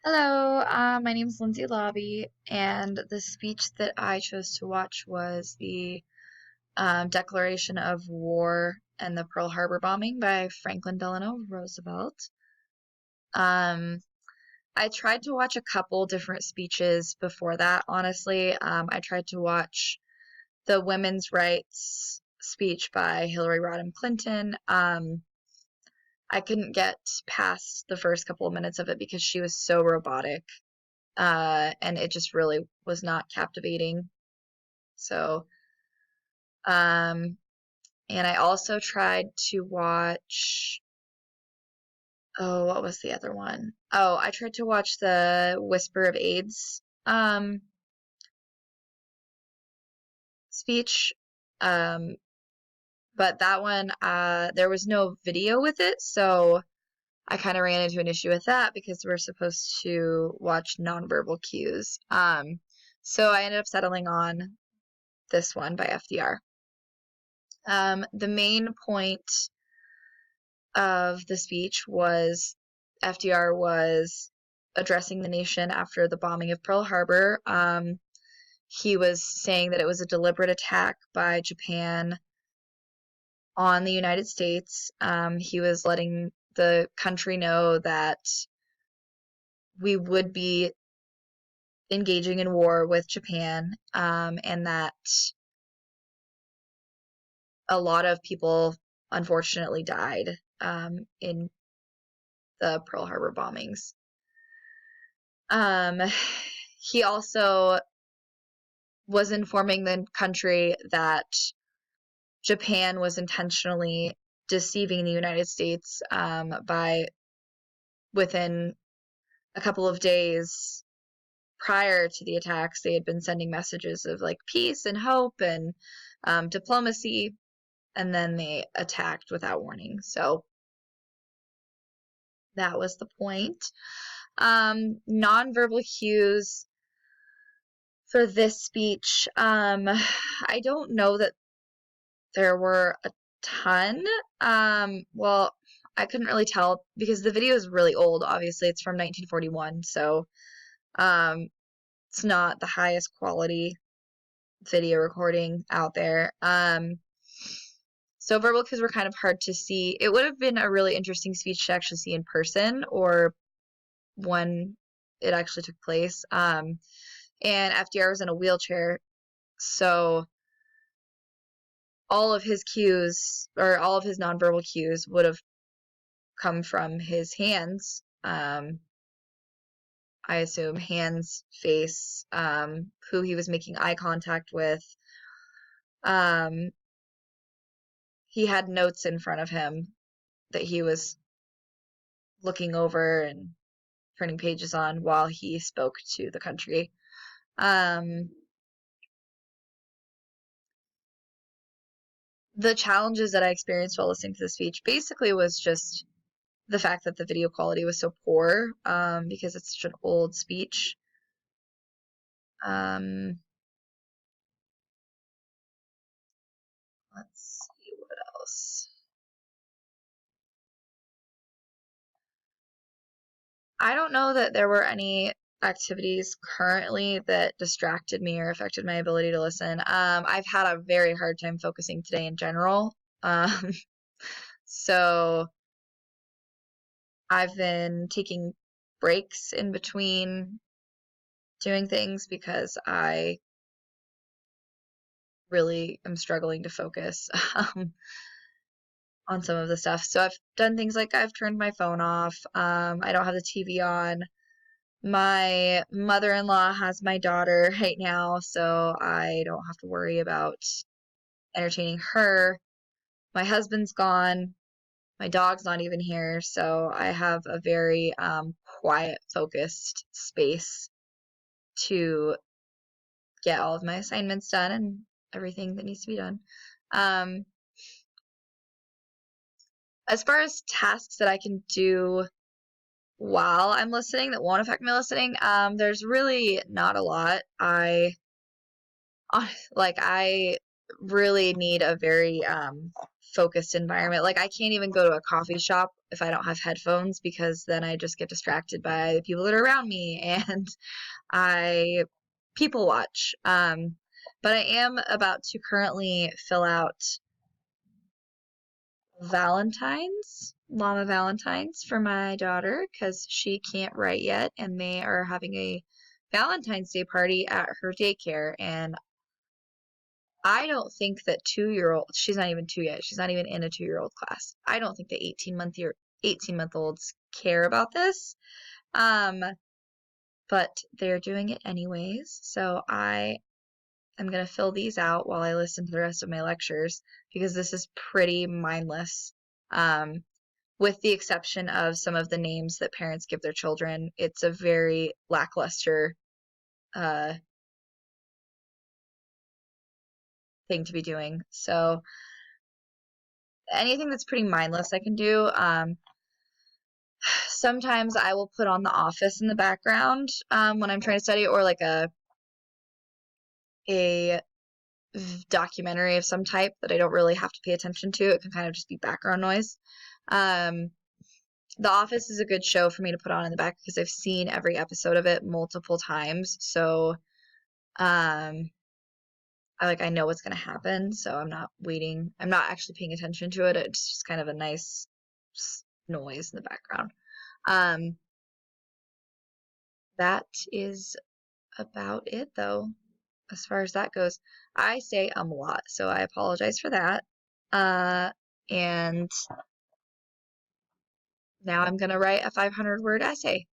Hello, my name is Lindsay Lobby, and the speech that I chose to watch was the Declaration of War and the Pearl Harbor bombing by Franklin Delano Roosevelt. Um, I tried to watch a couple different speeches before that, honestly. I tried to watch the women's rights speech by Hillary Rodham Clinton. I couldn't get past the first couple of minutes of it because she was so robotic. And it just really was not captivating. So, um, and I also tried to watch, oh, what was the other one? Oh, I tried to watch the Whisper of AIDS speech. Um, but that one, there was no video with it, so I kind of ran into an issue with that because we're supposed to watch nonverbal cues. So I ended up settling on this one by FDR. The main point of the speech was FDR was addressing the nation after the bombing of Pearl Harbor. He was saying that it was a deliberate attack by Japan on the United States. He was letting the country know that we would be engaging in war with Japan, and that a lot of people unfortunately died in the Pearl Harbor bombings. He also was informing the country that Japan was intentionally deceiving the United States by within a couple of days prior to the attacks, they had been sending messages of like peace and hope and diplomacy, and then they attacked without warning. So that was the point. Nonverbal cues for this speech. I don't know that there were a ton. Well, I couldn't really tell because the video is really old. Obviously, it's from 1941, so it's not the highest quality video recording out there. So verbal cues were kind of hard to see. It would have been a really interesting speech to actually see in person or when it actually took place. And FDR was in a wheelchair, so all of his cues or all of his nonverbal cues would have come from his hands. I assume hands, face, who he was making eye contact with. He had notes in front of him that he was looking over and turning pages on while he spoke to the country. The challenges that I experienced while listening to the speech basically was just the fact that the video quality was so poor because it's such an old speech. Let's see what else. I don't know that there were any activities currently that distracted me or affected my ability to listen. I've had a very hard time focusing today in general. So I've been taking breaks in between doing things because I really am struggling to focus on some of the stuff. So I've done things like I've turned my phone off. I don't have the TV on. My mother-in-law has my daughter right now, so I don't have to worry about entertaining her. My husband's gone. My dog's not even here, so I have a very quiet, focused space to get all of my assignments done and everything that needs to be done. As far as tasks that I can do while I'm listening that won't affect my listening, there's really not a lot. I really need a very focused environment. Like I can't even go to a coffee shop if I don't have headphones because then I just get distracted by the people that are around me and I people watch. But I am about to currently fill out Llama Valentines for my daughter because she can't write yet, and they are having a Valentine's Day party at her daycare. And I don't think that 2-year-old, she's not even 2 yet, she's not even in a 2-year-old class. I don't think that 18-month-olds care about this. But they're doing it anyways, so I am going to fill these out while I listen to the rest of my lectures because this is pretty mindless. With the exception of some of the names that parents give their children, it's a very lackluster thing to be doing. So anything that's pretty mindless I can do. Sometimes I will put on The Office in the background when I'm trying to study, or like a documentary of some type that I don't really have to pay attention to. It can kind of just be background noise. Um, The Office is a good show for me to put on in the back because I've seen every episode of it multiple times. So I know what's gonna happen, so I'm not waiting. I'm not actually paying attention to it. It's just kind of a nice noise in the background. Um, that is about it though, as far as that goes. I say a lot, so I apologize for that. And now I'm gonna write a 500-word essay.